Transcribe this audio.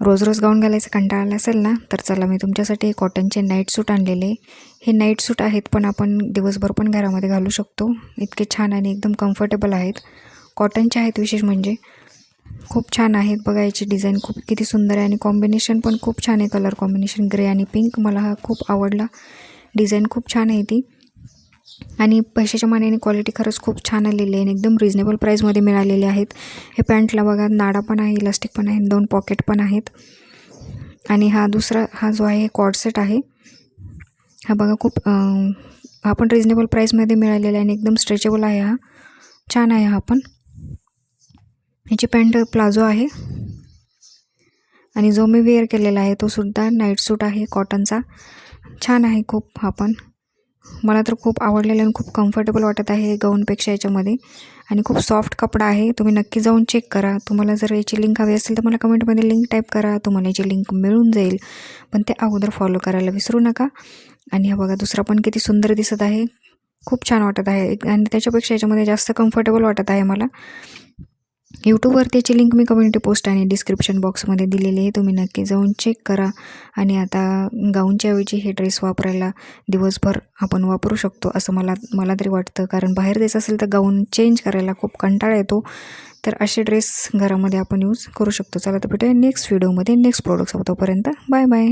रोज रोज गाऊन घालायचं कंटाळा आला असेल ना, तर चला मी तुमच्यासाठी कॉटनचे नाईट सूट आणलेले. हे नाईट सूट आहेत, पण आपण दिवसभर पण घरामध्ये घालू शकतो. इतके छान आणि एकदम कम्फर्टेबल आहेत. कॉटनचे आहेत, विशेष म्हणजे खूप छान आहेत. बघा याची डिझाईन किती सुंदर आहे आणि कॉम्बिनेशन पण खूप छान आहे. कलर कॉम्बिनेशन ग्रे आणि पिंक मला हा खूप आवडला. डिझाईन खूप छान आहे ती आणि पैशाच्या मानाने क्वालिटी खरंच खूप छान आलेली आहे आणि एकदम रिजनेबल प्राईसमध्ये मिळालेले आहेत. हे पॅन्टला बघा नाडा पण आहे, इलास्टिक पण आहे, 2 पॉकेट पण आहेत. आणि हा जो आहे कॉर्ड सेट आहे. हा बघा हा पण रिजनेबल प्राईसमध्ये मिळालेला आहे आणि एकदम स्ट्रेचेबल आहे. हा छान आहे. हा पण ह्याची पॅन्ट प्लाझो आहे आणि जो मी वेअर केलेला आहे तो सुद्धा नाईट सूट आहे कॉटनचा. छान आहे खूप. हा पण मला तर खूप आवडलेलं आणि खूप कम्फर्टेबल वाटत आहे गाऊनपेक्षा याच्यामध्ये आणि खूप सॉफ्ट कपडा आहे. तुम्ही नक्की जाऊन चेक करा. तुम्हाला जर याची लिंक हवी असेल तर मला कमेंटमध्ये लिंक टाईप करा, तुम्हाला याची लिंक मिळून जाईल. पण ते अगोदर फॉलो करायला विसरू नका. आणि हा बघा दुसरा पण किती सुंदर दिसत आहे, खूप छान वाटत आहे आणि त्याच्यापेक्षा याच्यामध्ये जास्त कम्फर्टेबल वाटत आहे मला. यूट्यूबवर त्याची लिंक मी कम्युनिटी पोस्ट आणि डिस्क्रिप्शन बॉक्समध्ये दिलेली आहे, तुम्ही नक्की जाऊन चेक करा. आणि आता गाऊनच्या ऐवजी हे ड्रेस वापरायला दिवसभर आपण वापरू शकतो असं मला तरी वाटतं. कारण बाहेर जायचं असेल तर गाऊन चेंज करायला खूप कंटाळा येतो, तर असे ड्रेस घरामध्ये आपण यूज करू शकतो. चला तर भेटूया नेक्स्ट व्हिडिओमध्ये नेक्स्ट प्रोडक्ट्स. तोपर्यंत बाय बाय.